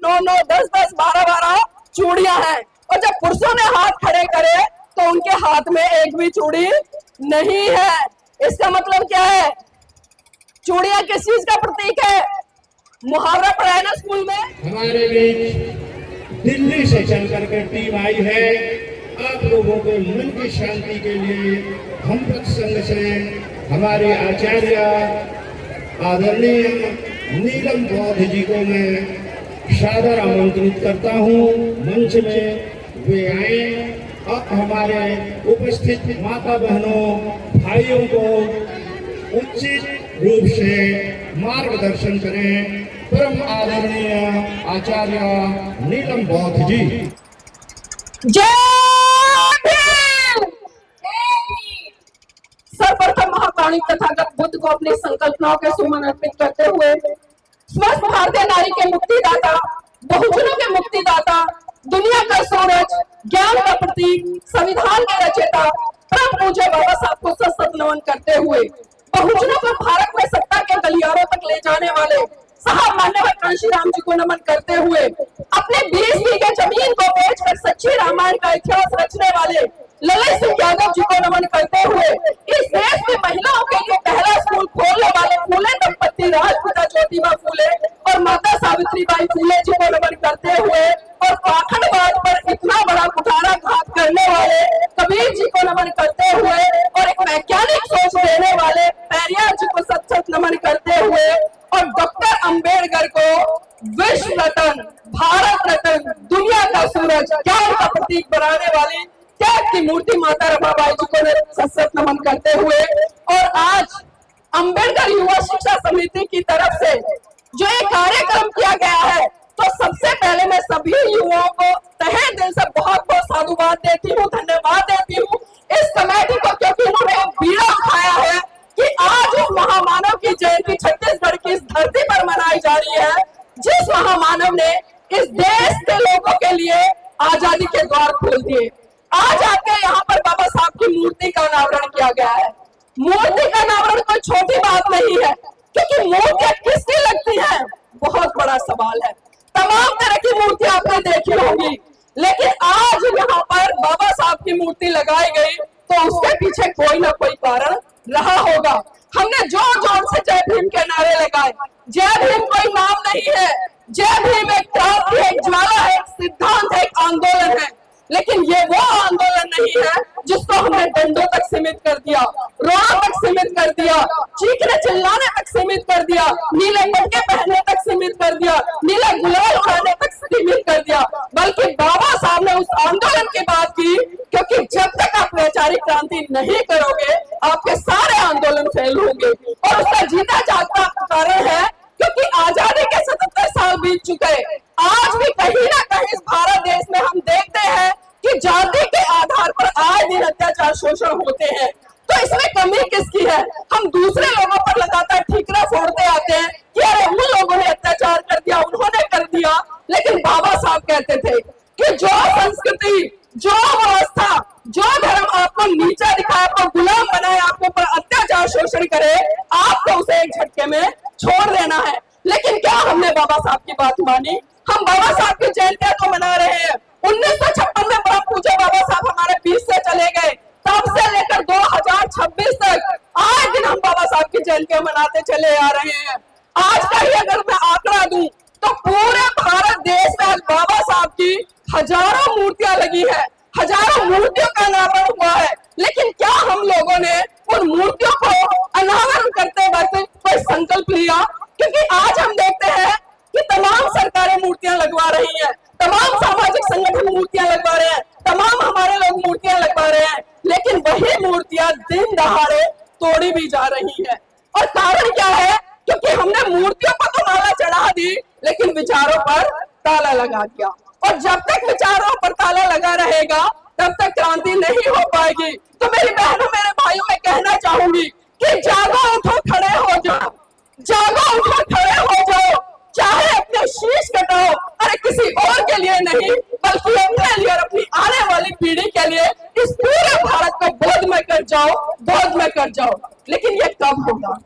9 9 10 10 12 12 चूड़ियां हैं, और जब पुरुषों ने हाथ खड़े करे तो उनके हाथ में एक भी चूड़ी नहीं है। इसका मतलब क्या है? चूड़ियां किस चीज का प्रतीक है? मुहावरा पढ़ा है ना स्कूल में। हमारे बीच दिल्ली से चल करके टीम आई है आप लोगों के मन की शांति के लिए। हम संघ से हमारे आचार्य आदरणीय नीलम बौद्ध जी को मैं सादर आमंत्रित करता हूँ मंच में वे आए और हमारे उपस्थित माता बहनों भाइयों को उचित रूप से मार्गदर्शन करें। परम आदरणीय आचार्य नीलम बौद्ध जी। जय भीम। सर्वप्रथम महाप्राणी तथागत बुद्ध को अपनी संकल्पनाओं के सुमन अर्पित करते हुए स्वस्थ भारतीय नारी के मुक्तिदाता, बहुजनों के मुक्तिदाता, दुनिया का सूरज, ज्ञान का प्रतीक, संविधान के रचयिता परम पूज्य बाबा साहब को सशक्त नमन करते हुए बहुजनों को भारत में सत्ता के गलियारों तक ले जाने वाले साहब मान्यवर कांशीराम जी को नमन करते हुए अपने 20 बीघे जमीन को बेचकर सच्ची रामायण का इतिहास रचने वाले ललित सिंह यादव जी को नमन करते हुए इस देश में महिलाओं के लिए पहला स्कूल खोलने वाले फूले दंपत्ति राजपिता ज्योतिबा फूले और माता सावित्रीबाई फूले जी को नमन करते हुए और पाखंडवाद पर इतना बड़ा कुठाराघात करने वाले कबीर जी को नमन करते हुए और एक वैज्ञानिक सोच देने वाले पेरियार जी को सत सत नमन करते हुए और डॉक्टर अंबेडकर को विश्व रत्न, भारत रत्न, दुनिया का सूरज, ज्ञान का प्रतीक बनाने वाली त्याग की मूर्ति माता रमाबाई जी को सत सत नमन करते हुए और आज अंबेडकर युवा शिक्षा समिति की तरफ से जो एक कार्यक्रम किया गया है, तो सबसे पहले मैं सभी युवाओं को तहे दिल से बहुत बहुत साधुवाद देती हूँ, धन्यवाद देती हूँ इस कमेटी को, क्योंकि उन्होंने एक बीड़ा उठाया है कि आज उस महामानव की जयंती छत्तीसगढ़ की इस धरती पर मनाई जा रही है, जिस महामानव ने इस देश के लोगों के लिए आजादी के द्वार खोल दिए। आज आपके यहाँ पर बाबा साहब की मूर्ति का अनावरण किया गया है। मूर्ति का अनावरण कोई छोटी बात नहीं है, क्योंकि मूर्तियां किसकी लगती है, बहुत बड़ा सवाल है। तमाम तरह की मूर्तियां आपने देखी होंगी, लेकिन आज यहाँ पर बाबा साहब की मूर्ति लगाई गई तो उसके पीछे कोई ना कोई कारण रहा होगा। हमने जोर जोर से जय भीम के नारे लगाए। जय भीम कोई नाम नहीं है, जय भीम एक क्रांति है, एक ज्वाला है, एक सिद्धांत है, एक आंदोलन है। लेकिन ये वो आंदोलन नहीं है जिसको हमने डंडों तक सीमित कर दिया, रोड तक सीमित कर दिया, चीखने चिल्लाने तक सीमित कर दिया, नीले पटके पहनने तक सीमित कर दिया, नीले गुलाल उड़ाने तक सीमित कर दिया, बल्कि बाबा साहब ने उस आंदोलन की बात की, क्योंकि जब तक आप वैचारिक क्रांति नहीं करोगे आपके सारे आंदोलन फेल होंगे। और उसका जीता जागता कारण है क्योंकि आजादी के 77 साल बीत चुके, आज भी कहीं ना कहीं इस भारत देश में हम देखते हैं कि जाति के आधार पर आए दिन अत्याचार शोषण होते हैं। तो इसमें कमी किसकी है? हम दूसरे लोगों पर लगातार ठीकरा फोड़ते आते हैं कि अरे उन लोगों ने अत्याचार कर दिया, उन्होंने कर दिया। लेकिन बाबा साहब कहते थे कि जो संस्कृति, जो व्यवस्था, जो धर्म आपको नीचा दिखाए, आपको गुलाम बनाए, आपके ऊपर अत्याचार शोषण करे, आपको उसे एक झटके में छोड़ देना है। लेकिन क्या हमने बाबा साहब की बात मानी? हम बाबा साहब की जयंतियां तो मना रहे हैं। 1956 में परम पूज्य बाबा साहब हमारे बीच से चले गए, तब से लेकर 2026 तक आज दिन हम बाबा साहब की जयंतियां मनाते चले आ रहे हैं। आज का ही अगर मैं आंकड़ा दूं तो पूरे भारत देश में आज बाबा साहब की हजारों मूर्तियां लगी है, हजारों मूर्तियों का अनावरण हुआ है। लेकिन क्या हम लोगों ने उन मूर्तियों को अनावरण करते वक्त कोई संकल्प लिया? क्योंकि आज हम देखते हैं कि तमाम सरकारें मूर्तियां लगवा रही हैं, तमाम सामाजिक संगठन मूर्तियां लगवा रहे हैं, तमाम हमारे लोग मूर्तियां लगवा रहे हैं, लेकिन वही मूर्तियां दिन दहाड़े तोड़ी भी जा रही है। और कारण क्या है? क्योंकि हमने मूर्तियों पर तो माला चढ़ा दी, लेकिन विचारों पर ताला लगा दिया। और जब तक विचारों पर ताला लगा रहेगा तब तक क्रांति नहीं हो पाएगी। तो मेरी बहनों, मेरे भाइयों, मैं कहना चाहूंगी कि जागो, उठो, खड़े हो जाओ, जागो, उठो, खड़े हो जाओ, चाहे अपने शीश कटाओ, अरे किसी और के लिए नहीं बल्कि अपने लिए और अपनी आने वाली पीढ़ी के लिए इस पूरे भारत को बोधमय कर जाओ, बोधमय कर जाओ। लेकिन ये कब होगा?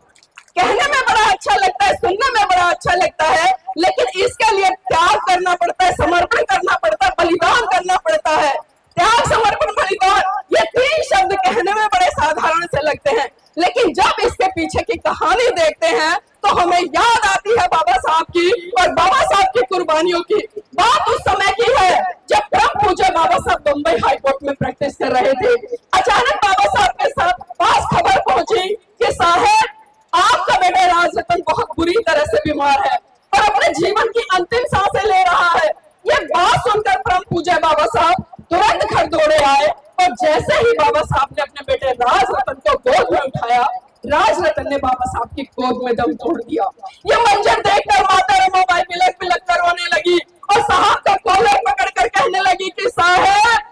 कहने में बड़ा अच्छा लगता है, सुनने में बड़ा अच्छा लगता है, लेकिन इसके लिए त्याग करना कहानियों की। बात उस समय की है जब परम पूज्य बाबा साहब बम्बई हाई कोर्ट में प्रैक्टिस कर रहे थे। अचानक बाबा साहब के साथ पास खबर पहुंची कि साहब, आपका बेटा राज रतन बहुत बुरी तरह से बीमार है और अपने जीवन की अंतिम सांसें ले रहा है। ये बात सुनकर परम पूज्य बाबा साहब तुरंत घर दौड़े आए और जैसे ही बाबा साहब ने अपने बेटे राज रतन को गोद में उठाया, राज रतन ने बाबा साहब की गोद में दम तोड़ दिया। ये मंजर देखकर माता रमाबाई बिलक बिलक कर रोने लगी और साहब का कॉलर पकड़कर कहने लगी कि साहब,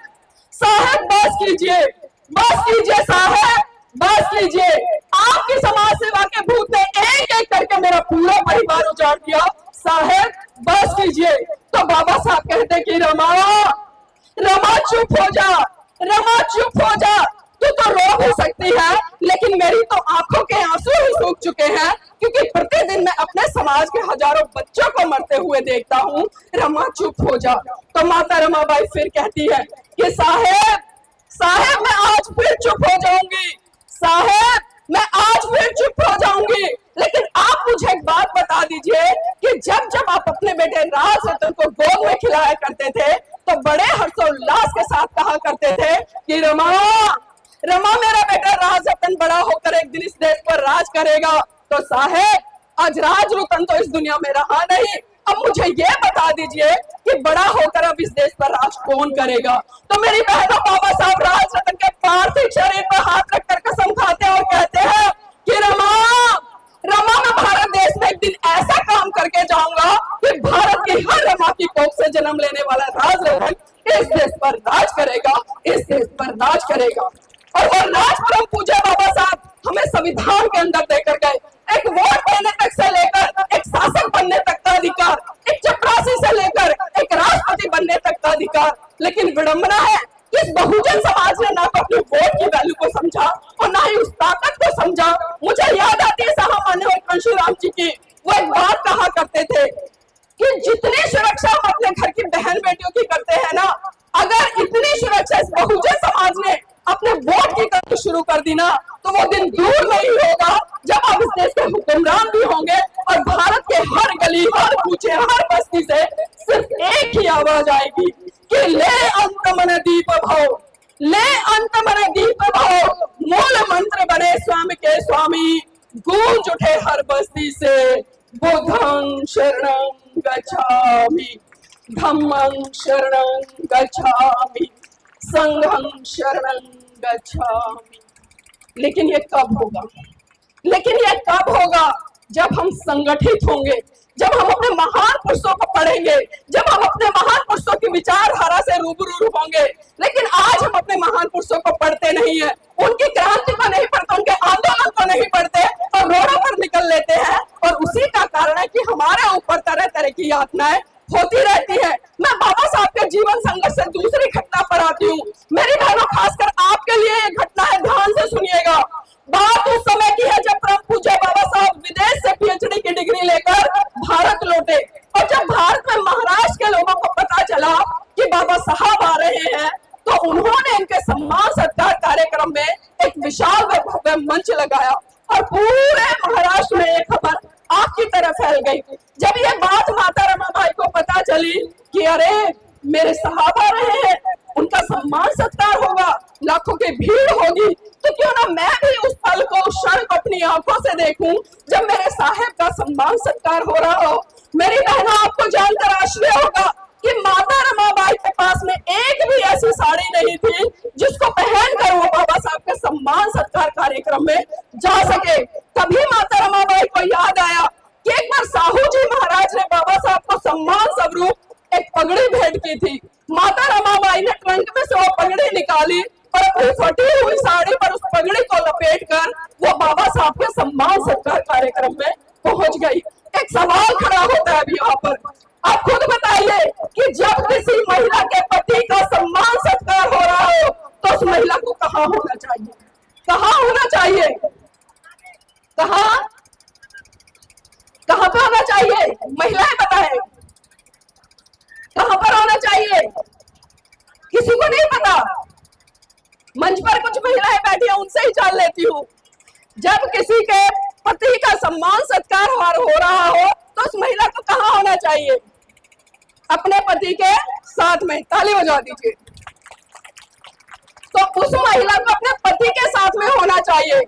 साहब बस कीजिए साहब, बस कीजिए। आपकी समाज सेवा के भूत ने एक एक करके मेरा पूरा परिवार उजाड़ दिया। साहब बस कीजिए। तो बाबा साहब कहते कि रमा चुप हो जा, रमा चुप हो जा। तू तो रो भी सकती है, लेकिन मेरी तो आंखों के आंसू ही सूख चुके हैं, क्योंकि प्रतिदिन मैं अपने समाज के हजारों बच्चों को मरते हुए देखता हूँ। रमा चुप हो जा। तो माता रमाबाई फिर कहती है कि साहब, साहब मैं आज फिर चुप हो जाऊंगी, साहब मैं आज फिर चुप हो जाऊंगी। लेकिन आप मुझे एक बात बता दीजिए कि जब जब आप अपने बेटे राज रतन को गोद में खिलाया करते थे तो बड़े हर्षोल्लास के साथ कहा करते थे कि रमा, रमा मेरा बेटा राज रतन बड़ा होकर एक दिन इस देश पर राज करेगा। तो साहब, आज राज रतन तो इस दुनिया में रहा नहीं। अब मुझे ये बता दीजिए कि बड़ा होकर अब इस देश पर राज कौन करेगा। तो मेरी बहनों, बाबा साहब राज रतन के पार्थिव शरीर पर हाथ रखकर कसम खाते हैं और कहते हैं कि रमा, रमा मैं भारत देश में एक दिन ऐसा काम करके जाऊंगा कि भारत की हर रमा की कोख से जन्म लेने वाला राज रतन इस देश पर राज करेगा, इस देश पर राज करेगा। और वो राज परम पूज्य बाबा साहब हमें संविधान के अंदर देकर गए। एक वोट देने तक से लेकर एक शासक बनने तक का अधिकार, एक चपरासी से लेकर एक राष्ट्रपति बनने तक का अधिकार। लेकिन विडंबना है कि इस बहुजन समाज ने ना तो अपने वोट की वैल्यू को समझा और ना ही उस ताकत को समझा। मुझे याद आती है साहब माननीय कांशीराम जी की, वो एक बात कहा करते थे कि जितनी सुरक्षा हम अपने घर की बहन बेटियों की करते हैं ना, अगर इतनी सुरक्षा इस बहुजन समाज ने अपने वोट की करनी शुरू कर दी ना, तो वो दिन दूर नहीं होगा जब अब इस देश के हुक्मरान भी होंगे और भारत के हर गली, हर कूचे, हर बस्ती से सिर्फ एक ही आवाज आएगी कि ले अंत मन दीप भव, ले अंत मन दीप भव। मूल मंत्र बने स्वामी के स्वामी, गूंज उठे हर बस्ती से बुद्धं शरणं गच्छामि, धम्मं शरणं गच्छामि, संघं शरणं गच्छामि। लेकिन ये कब होगा? लेकिन ये कब होगा? जब हम संगठित होंगे, जब हम अपने महान पुरुषों को पढ़ेंगे, जब हम अपने महान पुरुषों की विचारधारा से रूबरू होंगे। लेकिन आज हम अपने महान पुरुषों को पढ़ते नहीं है, उनकी क्रांति को नहीं पढ़ते, उनके आंदोलन को नहीं पढ़ते और रोडों पर निकल लेते हैं। और उसी का कारण है कि हमारे ऊपर तरह तरह की यातनाएं होती रहती है। मैं बाबा साहब के जीवन संघर्ष से दूसरी घटना पर आती हूँ। मेरी बहनों, खासकर आपके लिए ये घटना है, ध्यान से सुनिएगा। बात उस समय की है जब परम पूज्य बाबा साहब विदेश से पीएचडी की डिग्री लेकर भारत लौटे और जब भारत में महाराष्ट्र के लोगों को पता चला कि बाबा साहब आ रहे हैं, तो उन्होंने इनके सम्मान सत्कार कार्यक्रम में एक विशाल व भव्य मंच लगाया और पूरे महाराष्ट्र में एक खबर आग की तरह फैल गई। जब ये बात माता रमाबाई को पता चली कि अरे मेरे साहब आ रहे हैं, उनका सम्मान सत्कार होगा, लाखों की भीड़ होगी, तो क्यों ना मैं भी उस पल को, उस क्षण को अपनी आंखों से देखूं जब मेरे साहब का सम्मान सत्कार हो रहा हो। मेरी बहनों, आपको जानकर आश्चर्य होगा कि माता रमाबाई के पास में एक भी ऐसी साड़ी नहीं थी जिसको पहनकर वो बाबा साहब के सम्मान सत्कार कार्यक्रम में जा सके। तभी माता रमाबाई को याद आया कि एक बार साहू जी महाराज ने बाबा साहब को सम्मान स्वरूप एक पगड़ी भेंट की थी। माता रमाबाई ने ट्रंक में से वो पगड़ी निकाली और अपनी फटी हुई साड़ी पर उस पगड़ी को लपेटकर वो बाबा साहब के सम्मान सत्कार कार्यक्रम में पहुंच गई। एक सवाल खड़ा होता है अभी यहाँ पर, आप खुद बताइए कि जब किसी महिला के पति का सम्मान सत्कार हो रहा हो तो उस महिला को कहाँ होना चाहिए? कहाँ होना चाहिए? कहाँ पे होना चाहिए? महिलाएं बताएं, कहाँ पर होना चाहिए? किसी को नहीं पता। मंच पर कुछ महिलाएं बैठी हैं, उनसे ही जान लेती हूँ। जब किसी के पति का सम्मान सत्कार हो रहा हो तो उस महिला को कहाँ होना चाहिए? अपने पति के साथ में, ताली बजा दीजिए। तो उस महिला को अपने पति के साथ में होना चाहिए।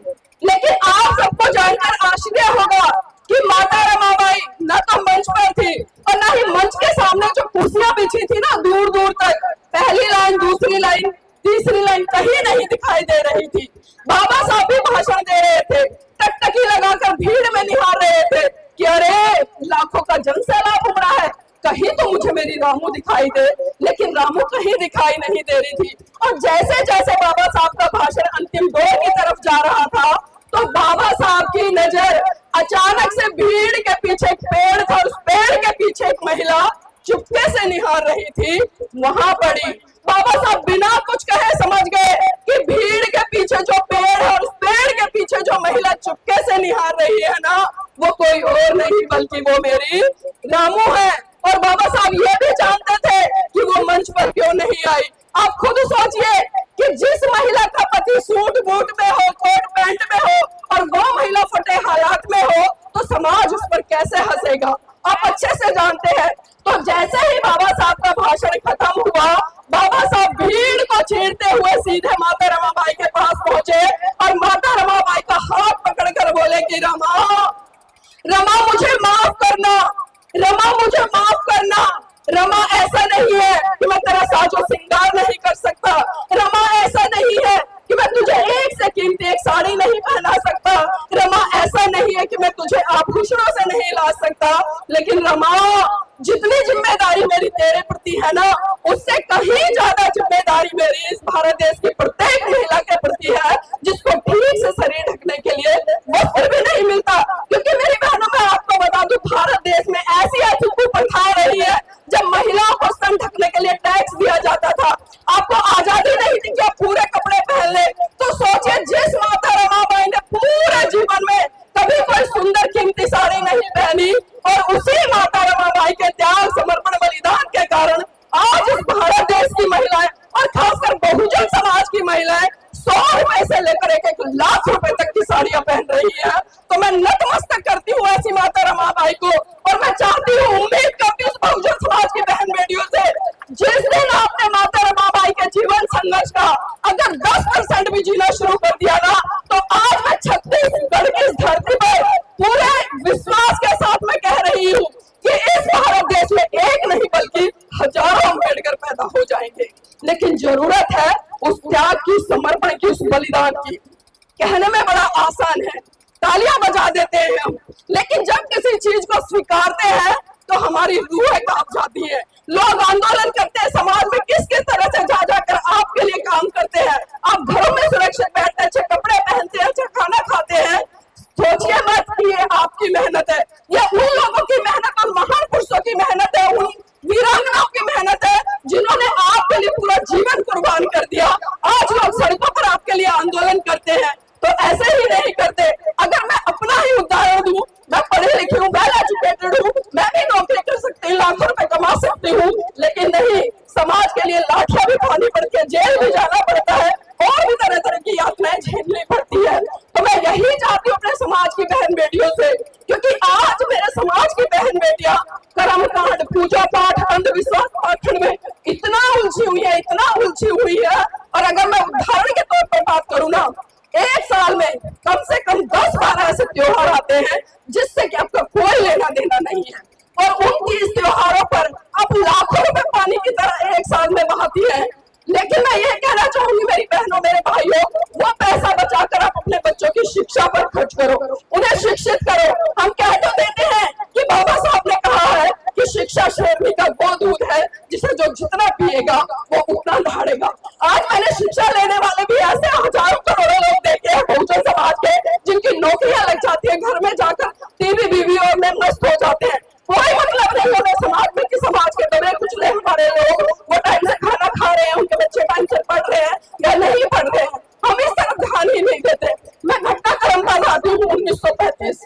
लेकिन आप सबको जानकर आश्चर्य होगा कि माता रमाबाई न तो मंच पर थी और न ही मंच के सामने जो कुर्सियां बिछी थी ना, दूर दूर तक पहली लाइन, दूसरी लाइन, तीसरी लाइन कहीं नहीं दिखाई दे रही थी। बाबा साहब भी भाषण दे रहे थे, टकटकी लगाकर भीड़ में निहार रहे थे कि अरे लाखों का जनसैलाब उमड़ा है, कहीं तो मुझे मेरी रामू दिखाई दे। लेकिन रामू कहीं दिखाई नहीं दे रही थी। और जैसे जैसे बाबा साहब का भाषण अंतिम दौर की तरफ जा रहा था तो बाबा साहब की नजर अचानक से भीड़ के पीछे एक पेड़ था, उस पेड़ के पीछे एक महिला चुपके से निहार रही थी, वहां पड़ी। बाबा साहब बिना कुछ कहे समझ गए कि भीड़ के पीछे जो पेड़ है और उस पेड़ के पीछे जो महिला चुपके से निहार रही है ना, वो कोई और नहीं बल्कि वो मेरी रामू है। और बाबा साहब ये भी जानते थे कि वो मंच पर क्यों नहीं आई। आप खुद सोचिए कि जिस महिला का पति सूट बूट में हो, कोट पैंट में हो और वो महिला फटे हालात में हो तो समाज उस पर कैसे हंसेगा, आप अच्छे से जानते हैं। तो जैसे ही बाबा साहब का भाषण खत्म हुआ, बाबा साहब भीड़ को चीरते हुए सीधे माता रमाबाई के पास पहुंचे और माता रमाबाई का हाथ पकड़कर बोले कि रमा मुझे माफ करना, रमा मुझे माफ करना। रमा ऐसा नहीं है कि मैं तेरा साजो सिंगार नहीं कर सकता, रमा ऐसा नहीं है कि मैं तुझे एक से कीमती एक साड़ी नहीं पहना सकता, रमा ऐसा नहीं है कि मैं तुझे आभूषणों से नहीं ला सकता, लेकिन रमा जितनी जिम्मेदारी मेरी तेरे प्रति है ना, उससे कहीं ज्यादा जिम्मेदारी मेरी इस भारत देश की प्रत्येक महिला के प्रति है जिसको ठीक से शरीर ढकने के लिए वस्त्र भी नहीं मिलता। क्योंकि मेरी बहनों, मैं आपको बता दूं, भारत देश में ऐसी ऐसी कुप्रथा रही है जब महिलाओं को स्तन ढकने के लिए टैक्स दिया जाता था, आपको आजादी नहीं थी कि आप पूरे कपड़े पहन ले। तो सोचिए, जिस माता रमाबाई ने पूरे जीवन में कभी कोई सुंदर कीमती साड़ी नहीं पहनी और उसी माता रमाबाई के त्याग, समर्पण, बलिदान के कारण आज इस भारत देश की महिलाएं और खासकर बहुजन समाज की महिलाएं 100 रुपए से लेकर 1 लाख रुपए तक की साड़ियां पहन रही है। तो मैं नतमस्तक करती हूँ ऐसी माता रमाबाई को और मैं चाहती हूँ, उम्मीद करती हूँ बहुजन समाज की बहन बेटियों से, जिस दिन आपने माता रमाबाई के जीवन संघर्ष का अगर 10% भी जीना शुरू कर दिया ना, तो आज मैं छत्तीसगढ़ की इस धरती पर पूरे विश्वास के साथ में कह रही हूँ कि इस भारत देश में एक नहीं बल्कि हजारों अम्बेडकर पैदा हो जाएंगे। लेकिन जरूरत है उस त्याग की, समर्पण की, उस बलिदान की। कहने में बड़ा आसान है, तालियां बजा देते हैं हम, लेकिन जब किसी चीज को स्वीकारते हैं तो हमारी रूह कांप जाती है। लोग आंदोलन करते हैं, समाज में किस किस तरह से जा जाकर आपके लिए काम करते हैं। आप घरों में सुरक्षित बैठते हैं, अच्छे कपड़े पहनते हैं, अच्छा खाना खाते हैं। सोचिए मत कि ये आपकी मेहनत है, ये उन लोगों की मेहनत और महान पुरुषों की मेहनत है, उन वीरांगनाओं की मेहनत है जिन्होंने आपके लिए पूरा जीवन कुर्बान कर दिया। आज लोग सड़कों पर आपके लिए आंदोलन करते हैं, तो ऐसे ही नहीं करते। अगर मैं अपना ही उदाहरण दूं, मैं पढ़ी लिखी हूँ, वेल एजुकेटेड हूँ, मैं भी नौकरी कर सकती हूँ, लाखों रुपए कमा सकती हूँ, लेकिन नहीं, समाज के लिए लाठियां भी खानी पड़ती है, जेल भी जाना पड़ता है और भी तरह तरह की यातनाएं झेलनी पड़ती है। तो मैं यही चाहती हूँ अपने समाज की बहन बेटियों से, क्योंकि आज मेरे समाज की बहन बेटियां कर्मकांड, पूजा पाठ, अंधविश्वास पाखंड में इतना उलझी हुई है, इतना उलझी हुई है। और अगर मैं उदाहरण के तौर पर बात करूँ ना, एक साल में कम से कम 10-12 ऐसे त्योहार आते हैं जिससे कि आपका कोई लेना देना नहीं है, और उन 30 त्योहारों पर आप लाखों रुपए पानी की तरह एक साल में बहाती है। लेकिन मैं ये कहना चाहूंगी मेरी बहनों, मेरे भाइयों, वो पैसा बचाकर आप अपने बच्चों की शिक्षा पर खर्च करो, उन्हें शिक्षित करो। हम कह तो देते हैं कि बाबा साहब ने कहा है कि शिक्षा शेरनी का वो दूध है जिसे जो जितना पिएगा वो उतना दहाड़ेगा। आज मैंने शिक्षा लेने वाले भी ऐसे हजारों करोड़ों लोग देखे हैं बहुजन समाज के, जिनकी नौकरियां लग जाती है, घर में जाकर टीवी बीवी और में मस्त हो जाते हैं। कोई मतलब नहीं होगा समाज में कि समाज के दबे कुचले हमारे लोग वो टाइम से खाना खा रहे हैं, उनके बच्चे टाइम से पढ़ रहे हैं या नहीं पढ़ रहे हैं, हम इस तरफ ध्यान ही नहीं देते। मैं घटनाक्रम बताती हूँ 1935।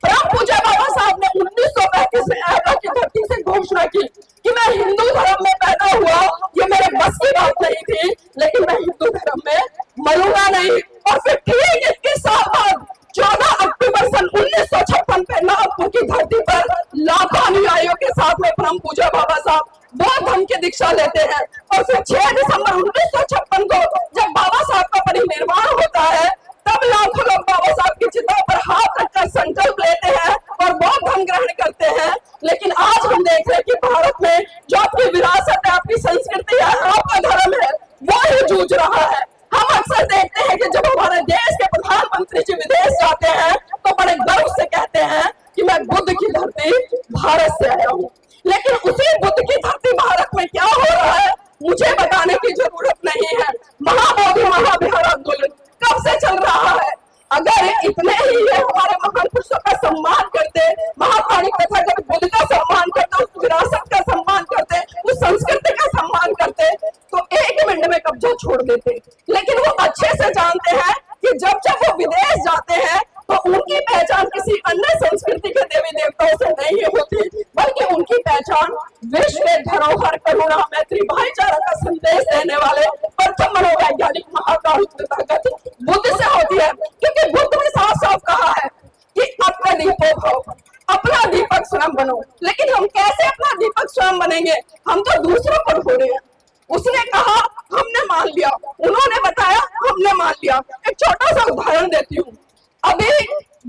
परम पूज्य बाबा साहब ने 1935 में ऐबा की धरती से घोषणा की कि मैं हिंदू धर्म में पैदा हुआ, ये मेरे बस की बात नहीं थी, लेकिन मैं हिंदू धर्म में मरूंगा नहीं। और फिर ठीक 21 साल बाद 14 अक्टूबर सन 1956 पे नागपुर की धरती पर लाखों अनुयायियों के साथ में परम पूज्य बाबा साहब बौद्ध धर्म की दीक्षा लेते हैं और फिर 6 दिसंबर 1956 को जब बाबा साहब का परिनिर्वाण होता है तब लाखों लोग बाबा साहब की चिता पर हाथ रखकर संकल्प लेते हैं और बौद्ध धर्म ग्रहण करते हैं। लेकिन आज हम देख रहे हैं कि भारत में जो आपकी विरासत है, आपकी संस्कृति है, आपका धर्म है, वो ही जूझ रहा है। हम अक्सर देखते हैं कि जब हमारे देश के प्रधानमंत्री जी विदेश जाते हैं तो बड़े गर्व से कहते हैं कि मैं बुद्ध की धरती भारत से आया हूँ। लेकिन उसी बुद्ध की धरती भारत में क्या हो रहा है मुझे बताने की जरूरत नहीं है। महाबोधि महाविहार आंदोलन कब से चल रहा है? अगर इतने ही ये हमारे महान पुरुषों का सम्मान करते, महाप्राणी तथागत बुद्ध का सम्मान करते, उस विरासत का सम्मान करते, उस संस्कृति का सम्मान करते, तो 1 मिनट में कब्जा छोड़ देते। लेकिन वो अच्छे से जानते हैं कि जब जब वो विदेश जाते हैं तो उनकी पहचान किसी अन्य संस्कृति के देवी देवताओं से नहीं होती, बल्कि उनकी पहचान विश्व के धरोहर, करुणा, मैत्री, भाईचारा का संदेश देने वाले प्रथम मनोवैज्ञानिक महाकाल तथागत बुद्ध से होती है। क्योंकि बुद्ध ने साफ साफ कहा है कि अपना दीपो भव, अपना दीपक स्वयं बनो। लेकिन हम कैसे अपना दीपक स्वयं बनेंगे? हम तो दूसरों पर हो रहे हैं। उसने कहा हमने मान लिया, उन्होंने बताया हमने मान लिया। एक छोटा सा उदाहरण देती हूँ। अभी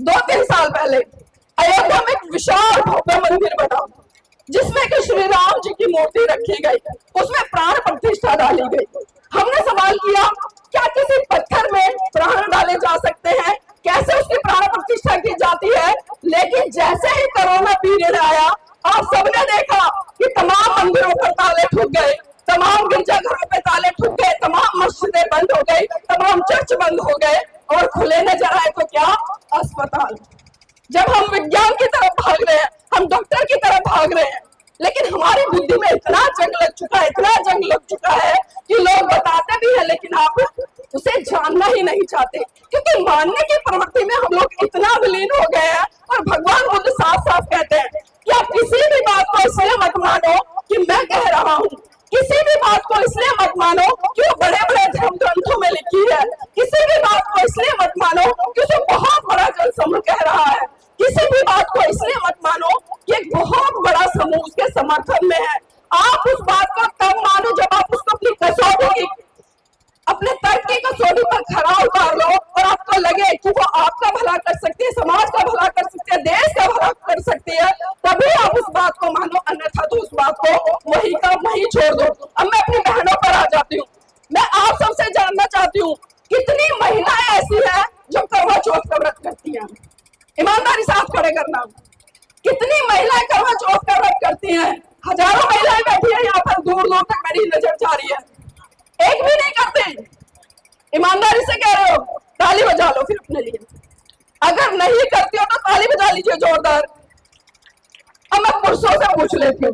2-3 साल पहले अयोध्या में एक विशाल भव्य मंदिर बना जिसमें कि श्री राम जी की मूर्ति रखी गई, उसमें प्राण प्रतिष्ठा डाली गई। हमने सवाल किया क्या किसी पत्थर में प्राण डाले जा सकते हैं? कैसे उसकी प्राण प्रतिष्ठा की जाती है? लेकिन जैसे ही कोरोना पीरियड आया आप सबने देखा कि तमाम मंदिरों पर ताले ठुक गए, तमाम गिरजाघरों पे ताले ठुक गए, तमाम मस्जिदें बंद हो गई, तमाम चर्च बंद हो गए और खुले नजर आए तो क्या? अस्पताल। जब हम विज्ञान की तरफ भाग रहे हैं, हम डॉक्टर की तरफ भाग रहे हैं, लेकिन हमारी बुद्धि में इतना जंग लग चुका है, इतना जंग लग चुका है कि लोग बताते भी हैं लेकिन आप उसे जानना ही नहीं चाहते। क्योंकि मानने की प्रवृत्ति में हम लोग इतना विलीन हो गए हैं। और भगवान बुद्ध साफ साफ कहते हैं कि आप किसी भी बात को इसलिए मत मानो कि मैं कह रहा हूँ, किसी भी बात को इसलिए मत मानो कि वो बड़े बड़े धर्म ग्रंथों में लिखी है, किसी भी बात को इसलिए मत मानो कि उसे बहुत बड़ा जनसमूह कह रहा है, किसी भी बात को इसलिए मत मानो कि एक बहुत बड़ा समूह उसके समर्थन में है। आप उस बात को तब मानो जब आप उसको अपनी कसौटी, अपने तर्क की कसौटी पर खरा उतार लो और आपको लगे कि वो आपका भला कर सकती है, समाज का भला कर सकती है, देश का भला कर सकती है, तभी आप उस बात को मानो, अन्यथा तो उस बात को वही का वही छोड़ दो। अब मैं अपनी बहनों पर आ जाती हूँ। मैं आप सबसे जानना चाहती हूँ कितनी महिलाएं ऐसी हैं जो करवा चौथ का व्रत करती हैं? ईमानदारी साथ खड़े करना। कितनी महिलाएं करवा चौथ का व्रत करती हैं? हजारों महिलाएं बैठी है यहाँ पर, दूर दूर तक मेरी नजर जा रही है, एक भी नहीं करते। ईमानदारी से कह रहे हो, ताली बजा लो फिर अपने लिए। अगर नहीं करती हो तो ताली बजा लीजिए जोरदार। अब मैं पुरुषों से पूछ लेती हूँ,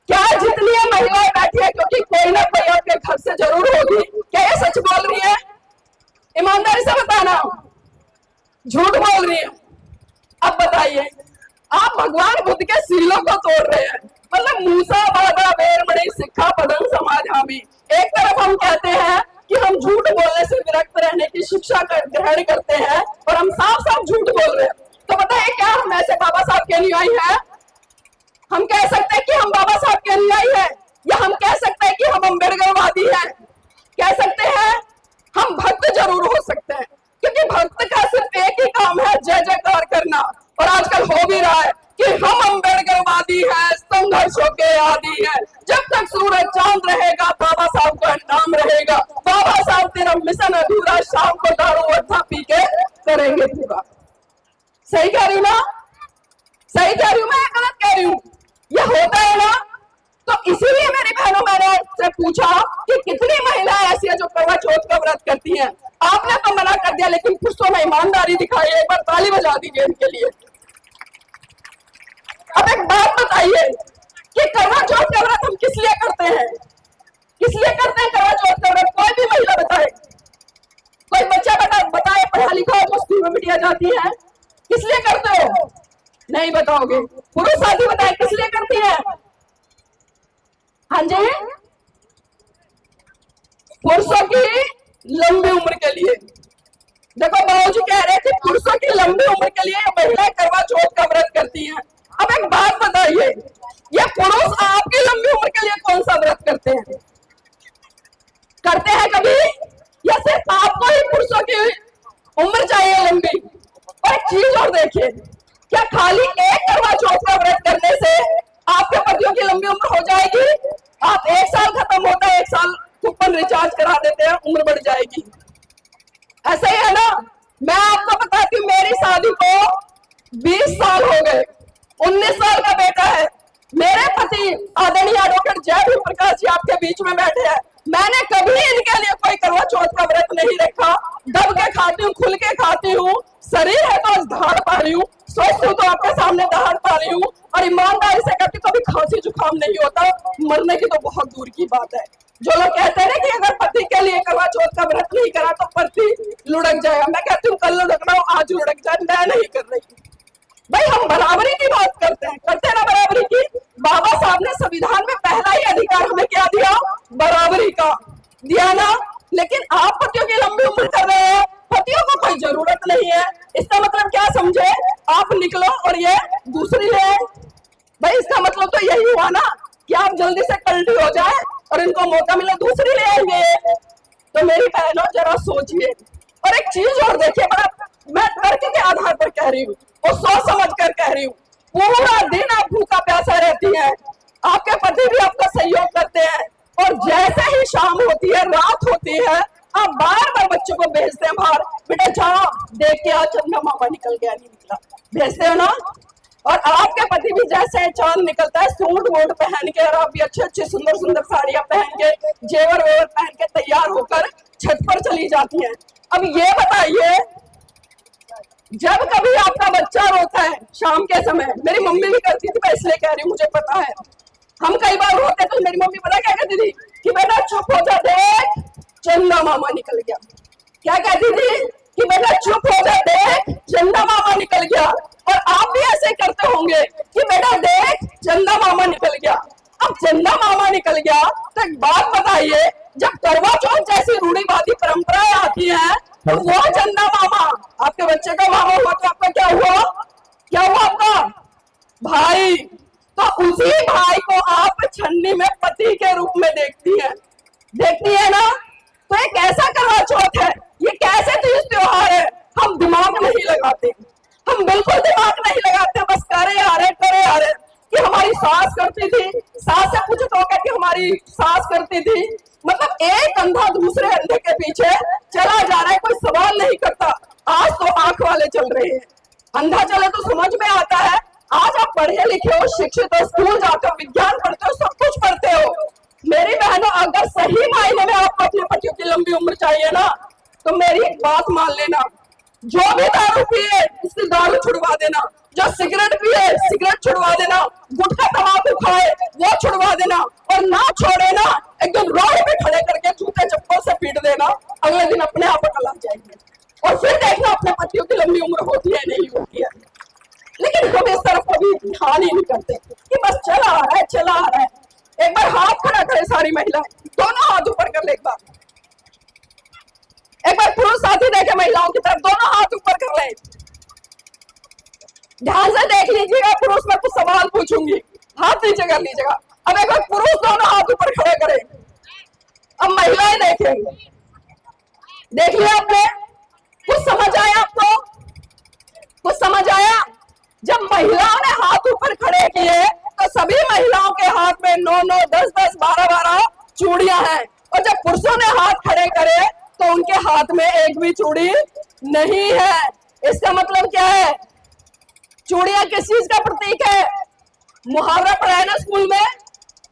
क्या जितनी महिलाएं बैठी है, क्योंकि कोई ना कोई आपके घर से जरूर होगी, क्या ये सच बोल रही है? ईमानदारी से बताना, झूठ बोल रही है? अब बताइए, आप भगवान बुद्ध के सीलों को तोड़ रहे हैं। मतलब मूसा बाधा बेरमणि सिक्खा पदम समाधामी। एक तरफ हम कहते हैं कि हम झूठ बोलने से विरक्त रहने की शिक्षा ग्रहण करते हैं और हम साफ साफ झूठ बोल रहे हैं। तो बताइए क्या हम ऐसे बाबा साहब के अनुयायी हैं? हम कह सकते हैं कि हम बाबा साहब के अनुयायी हैं, या हम कह सकते हैं कि हम अम्बेडकरवादी हैं? कह सकते हैं? हम भक्त जरूर हो सकते हैं, क्योंकि भक्त का सिर्फ एक ही काम है, जय जयकार करना। और आजकल हो भी रहा है कि हम अम्बेडकरवादी हैं, संघर्षों के आदी हैं। जब तक सूरज चांद रहेगा बाबा साहब का नाम रहेगा। बाबा साहब तेरा मिशन अधूरा, शाम को दारू अट्ठा पी के करेंगे पूरा। सही कह रही हूँ ना? सही कह रही हूँ मैं, गलत कह रही हूँ? ये होता है ना? तो इसीलिए मेरी बहनों, मैंने से पूछा कि कितनी महिलाएं ऐसी है जो करवा चौथ का व्रत करती हैं। आपने तो मना कर दिया, लेकिन पुरुषों में ईमानदारी दिखाई। एक बार ताली बजा दीजिए इनके लिए। अब एक बात बताइए कि करवा चौथ का व्रत हम किस लिए करते हैं? किस लिए करते हैं करवा चौथ का व्रत? कोई भी महिला बताए, कोई बच्चा बताए पढ़ा लिखा हो तो स्कूल में बिटिया जाती है, किस लिए करते हो? नहीं बताओगे। पुरुष साथी बताए किस लिए करती है? हाँ जी, पुरुषों की लंबी उम्र के लिए। देखो बाबूजी कह रहे थे पुरुषों की लंबी उम्र के लिए महिलाएं करवा चौथ का व्रत करती हैं। अब एक बात बताइए, ये पुरुष आपकी लंबी आप 1 साल खत्म होता है, 1 साल कूपन रिचार्ज करा देते हैं, उम्र बढ़ जाएगी। ऐसा ही है ना। मैं आपको बताती हूँ, मेरी शादी को 20 साल हो गए, 19 साल का बेटा है। मेरे पति आदरणीय एडवोकेट जय प्रकाश जी आपके बीच में बैठे हैं। मैंने कभी इनके लिए कोई करवा चौथ का व्रत नहीं रखा। दब के खाती हूँ, खुल के खाती हूँ, शरीर है तो दहाड़ पा रही हूँ, सोचती हूँ तो आपके सामने दहाड़ पा रही हूँ, और ईमानदारी से कहती हूँ कभी खांसी जुकाम नहीं होता। मरने की तो बहुत दूर की बात है। जो लोग कहते हैं कि अगर पति के लिए करवा चौथ का व्रत नहीं करा तो पति लुढ़क जाएगा, मैं कहती हूँ कल लुढ़क रहा हूँ, आज लुढ़क जाए, मैं नहीं कर रही। भाई हम बराबरी की बात करते हैं ना बराबरी की। बाबा साहब ने संविधान में पहला ही अधिकार हमें क्या दिया? बराबरी का दिया ना। लेकिन आप पतियों की लंबी उम्र कर रहे हैं, पतियों को कोई जरूरत नहीं है। इसका मतलब क्या समझे? आप निकलो और ये दूसरी ले। भाई इसका मतलब तो यही हुआ ना कि आप जल्दी से पलटी हो जाए और इनको मौका मिले दूसरी ले आएंगे। तो मेरी बहनों जरा सोचिए। और एक चीज और देखिए, बड़ा मैं तर्क के आधार पर कह रही हूँ और सोच समझ कर कह रही हूँ। पूरा दिन आप भूखा प्यासा रहती हैं, आपके पति भी आपका सहयोग करते हैं, और जैसे ही शाम होती है, रात होती है, आप बार बार बच्चों को भेजते हैं बाहर, बेटा जाओ देख के आ चंदा मामा निकल गया नहीं निकला, भेजते हो ना। और आपके पति भी जैसे चांद निकलता है, सूट वूट पहन के, और आप भी अच्छे अच्छे सुंदर सुंदर साड़ियां पहन के, जेवर वेवर पहन के तैयार होकर छत पर चली जाती हैं। अब ये बताइए, जब कभी आपका बच्चा रोता है शाम के समय, मेरी मम्मी भी करती थी, मैं इसलिए कह रही हूँ, मुझे पता है, हम कई बार रोते तो मेरी मम्मी पता क्या कहती थी कि बेटा चुप हो जा, देख चंदा मामा निकल गया। क्या कहती थी कि बेटा चुप हो जा, देख चंदा मामा निकल गया। और आप भी ऐसे करते होंगे कि बेटा देख चंदा मामा निकल गया। अब चंदा मामा निकल गया तो एक बात बताइए, जब करवा चौथ जैसी रूढ़िवादी परंपराएं आती हैं, तो वो चंदा मामा आपके बच्चे का मामा हुआ, तो आपका क्या हुआ? क्या हुआ आपका? भाई। तो उसी भाई को आप छन्नी में पति के रूप में देखती है ना। तो ये कैसा करवा चौथ है? ये कैसे तीज त्योहार है? हम दिमाग नहीं लगाते, हम बिल्कुल दिमाग नहीं लगाते, बस करे आ रहे कि हमारी सास करती थी, सास से पूछो तो कहती हमारी सास करती थी। मतलब एक अंधा दूसरे अंधे के पीछे चला जा रहा है, कोई सवाल नहीं करता। आज तो आंख वाले चल रहे हैं, अंधा चले तो समझ में आता है। आज आप पढ़े लिखे हो, शिक्षित हो, स्कूल जाते हो, विज्ञान पढ़ते हो, सब कुछ पढ़ते हो। मेरी बहनों, अगर सही मायने में आपको अपने पतियों की लंबी उम्र चाहिए ना, तो मेरी एक बात मान लेना, जो भी दारू पिए उसकी दारू छुड़वा देना, जो सिगरेट पिए सिगरेट छुड़वा देना, गुटखा तंबाकू खाए वो छुड़वा देना, और ना छोड़े ना, एकदम रोड पे खड़े करके जूते चप्पल से पीट देना। अगले दिन अपने आप अकल आ जाएंगे, और फिर देखना अपने पतियों की लंबी उम्र होती है नहीं होती है। लेकिन हम इस तरफ कभी ध्यान ही नहीं करते कि बस चला आ रहा है। एक बार हाथ खड़ा करे सारी महिलाएं, दोनों हाथ ऊपर कर ले। एक बार पुरुष साथी देखे महिलाओं की तरफ, दोनों हाथ ऊपर कर ले। ध्यान से देख लीजिएगा, पुरुष मैं कुछ सवाल पूछूंगी, हाथ नीचे कर लीजिएगा। अब एक बार पुरुष दोनों हाथ ऊपर खड़े करें, अब महिलाएं देखेंगे। देख लिया आपने? कुछ समझ आया आपको? कुछ समझ आया? जब महिलाओं ने हाथ ऊपर खड़े किए तो सभी महिलाओं के हाथ में 9-9, 10-10, 12-12 चूड़ियां हैं, और जब पुरुषों ने हाथ खड़े करे तो उनके हाथ में एक भी चूड़ी नहीं है। इसका मतलब क्या है? चूड़ियां किस चीज का प्रतीक है? मुहावरा पढ़ा है ना स्कूल में,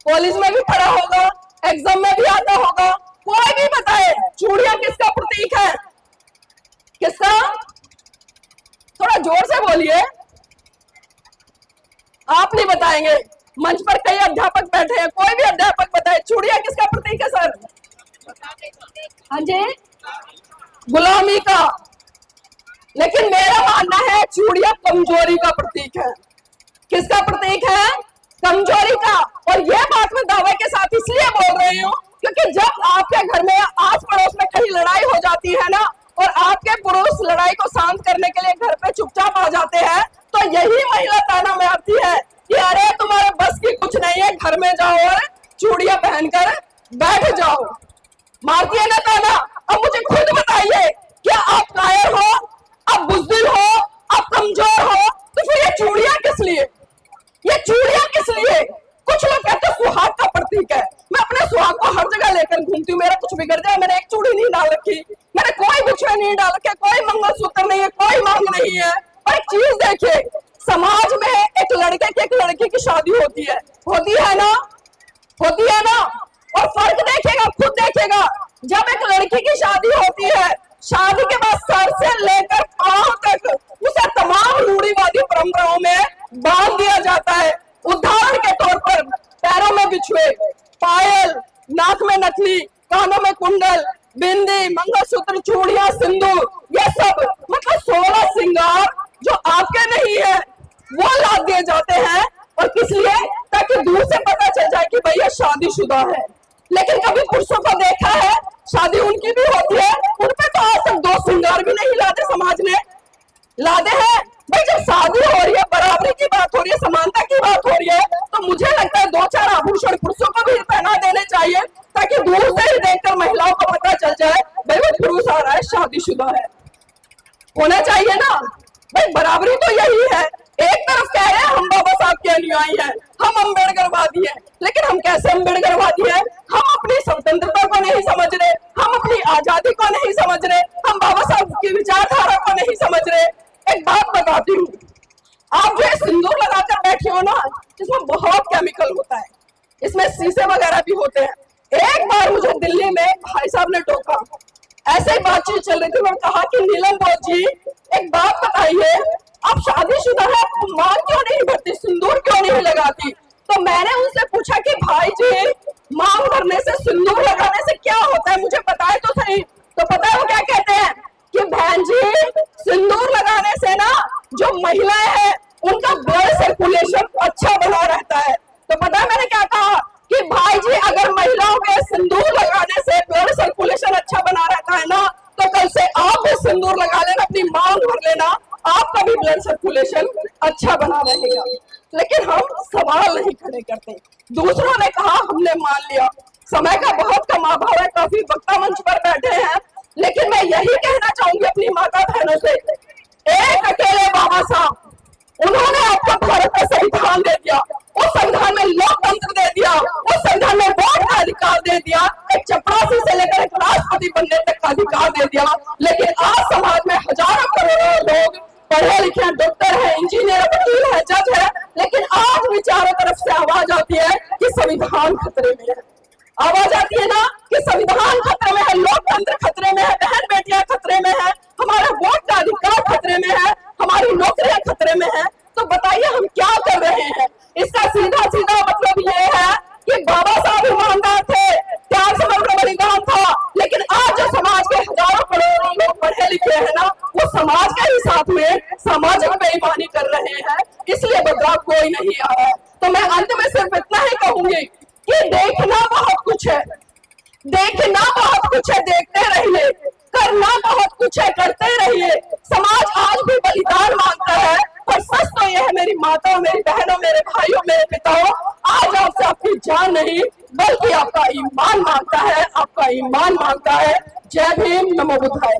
कॉलेज में भी पढ़ा होगा, एग्जाम में भी आता होगा। कोई भी बताए चूड़ियां किसका प्रतीक है? किसका? थोड़ा जोर से बोलिए। आप नहीं बताएंगे, मंच पर कई अध्यापक बैठे हैं, कोई भी अध्यापक बताए चूड़ियां किसका प्रतीक है सर? हाँ जी, गुलामी का। लेकिन मेरा मानना है चूड़ियां कमजोरी का प्रतीक है। किसका प्रतीक है? कमजोरी का। और यह बात मैं दावे के साथ इसलिए बोल रही हूँ क्योंकि जब आपके घर में आस पड़ोस में कहीं लड़ाई हो जाती है ना, और आपके पुरुष लड़ाई को शांत करने के लिए घर पे चुपचाप आ जाते हैं, तो यही महिला ताना मारती है कि अरे तुम्हारे बस की कुछ नहीं है, घर में जाओ और चूड़ियां पहनकर बैठ जाओ। मारती है ना ताना। अब मुझे खुद बताइए, क्या आप कायर हो, आप बुज़दिल हो, आप कमजोर हो, तो फिर ये चूड़ियां किस लिए? ये चूड़ियां किस लिए? कुछ लोग कहते हैं सुहाग का प्रतीक है, लेकर घूमती हूँ, मेरा कुछ बिगड़ जाए। मैंने एक चूड़ी नहीं डाल रखी, मैंने कोई बिछुए नहीं डाल रखे, कोई मंगलसूत्र नहीं है, कोई मांग नहीं है। और एक चीज देखिए, समाज में एक लड़के की एक लड़की की शादी होती है ना, होती है ना। और फर्क देखिएगा, खुद देखिएगा, जब एक लड़की की शादी होती है, शादी के बाद सर से लेकर पांव तक उसे तमाम रूढ़िवादी परंपराओं में बांध दिया जाता है। उदाहरण के तौर पर पैरों में बिछुए, पायल, नाक में नथनी, कानों में कुंडल, बिंदी, मंगलसूत्र, चूड़ियां, सिंदूर, ये सब मतलब 16 श्रृंगार जो आपके नहीं है वो लाद दिए जाते हैं। और किस लिए? ताकि दूर से पता चल जाए कि भैया शादीशुदा है। लेकिन कभी पुरुषों को देखा है, शादी उनकी भी होती है, उन पे तो आज तक 2 श्रृंगार भी नहीं लादे समाज ने। लादे हैं भाई, जब शादी हो रही है, बराबरी की बात हो रही है, समानता की बात हो रही है, तो मुझे लगता है 2-4 आभूषण पुरुषों को भी पहना देने चाहिए, ताकि दूर से ही देखकर महिलाओं को पता चल जाए भाई वो पुरुष आ रहा है, शादीशुदा है। होना चाहिए ना भाई, बराबरी तो यही है। एक तरफ कह रहे हैं हम बाबा साहब के अनुयायी हैं, हम अम्बेडकरवादी हैं, लेकिन हम कैसे अम्बेडकरवादी हैं? हम अपनी स्वतंत्रता को नहीं समझ रहे, हम अपनी आजादी को नहीं समझ रहे, हम बाबा साहब की विचारधारा को नहीं समझ रहे। एक बात बताती हूँ, आप जो सिंदूर लगाकर बैठे हो ना, इसमें बहुत केमिकल होता है, इसमें शीशे वगैरह भी होते हैं। एक बार मुझे दिल्ली में भाई साहब ने टोका, ऐसे ही बातचीत चल रही थी, उन्होंने कहा कि नीलम बोस जी एक बात बताइए, आप शादीशुदा है, मांग क्यों नहीं भरती, सिंदूर क्यों नहीं लगाती? तो मैंने उनसे पूछा कि भाई जी, मांग भरने से, सिंदूर लगाने से क्या होता है, मुझे बताए तो सही। तो पता है वो क्या कहते हैं कि बहन जी, सिंदूर लगाने से ना जो महिलाएं हैं उनका ब्लड सर्कुलेशन अच्छा बना रहता है। तो पता है मैंने क्या कहा कि भाई जी, अगर महिलाओं के सिंदूर लगाने से ब्लड सर्कुलेशन अच्छा बना रहता है ना, तो कल से आप भी सिंदूर लगा लेना, अपनी मांग भर लेना, आपका भी ब्लड सर्कुलेशन अच्छा बना रहेगा। लेकिन हम सवाल नहीं खड़े करते। दूसरों ने कहा, हमने मान लिया। समय का बहुत कम अभाव है, काफी वक्ता मंच पर बैठे हैं, लेकिन मैं यही कहना चाहूंगी अपनी माता बहनों से, एक अकेले बाबा साहब, उन्होंने आपको भारत का संविधान दे दिया, उस संविधान में लोकतंत्र दे दिया, उस संविधान में वोट का अधिकार दे दिया, एक चपरासी से लेकर एक राष्ट्रपति बनने तक का अधिकार दे दिया। लेकिन आज समाज में हजारों करोड़ों लोग पढ़े लिखे हैं, डॉक्टर है, इंजीनियर, वकील है, जज है, लेकिन आज भी चारों तरफ से आवाज आती है कि संविधान खतरे में है। आवाज आती है ना कि संविधान खतरे में है, लोकतंत्र खतरे में है, बहन बेटियां खतरे में है, हमारा वोट का अधिकार खतरे में है, हमारी नौकरियां खतरे में है। तो बताइए हम क्या कर रहे हैं? इसका सीधा सीधा मतलब ये है कि बाबा साहब ईमानदार थे, त्याग समग्र बलिदान था, लेकिन आज जो समाज के हजारों करोड़ों लोग पढ़े लिखे हैं ना, वो समाज के ही साथ में सामाजिक बेईमानी कर रहे हैं, इसलिए बदलाव कोई नहीं आ रहा है। तो मैं अंत में सिर्फ इतना ही कहूंगी कि देखना बहुत कुछ है, देखना बहुत कुछ है, देखते रहिए, करना बहुत कुछ है, करते रहिए। समाज आज भी बलिदान मांगता है, पर सच तो यह है मेरी माताओं, मेरी बहनों, मेरे भाइयों, मेरे पिताओं, आज आपसे आपकी जान नहीं बल्कि आपका ईमान मांगता है, आपका ईमान मांगता है। जय भीम, नमो बुद्धाय।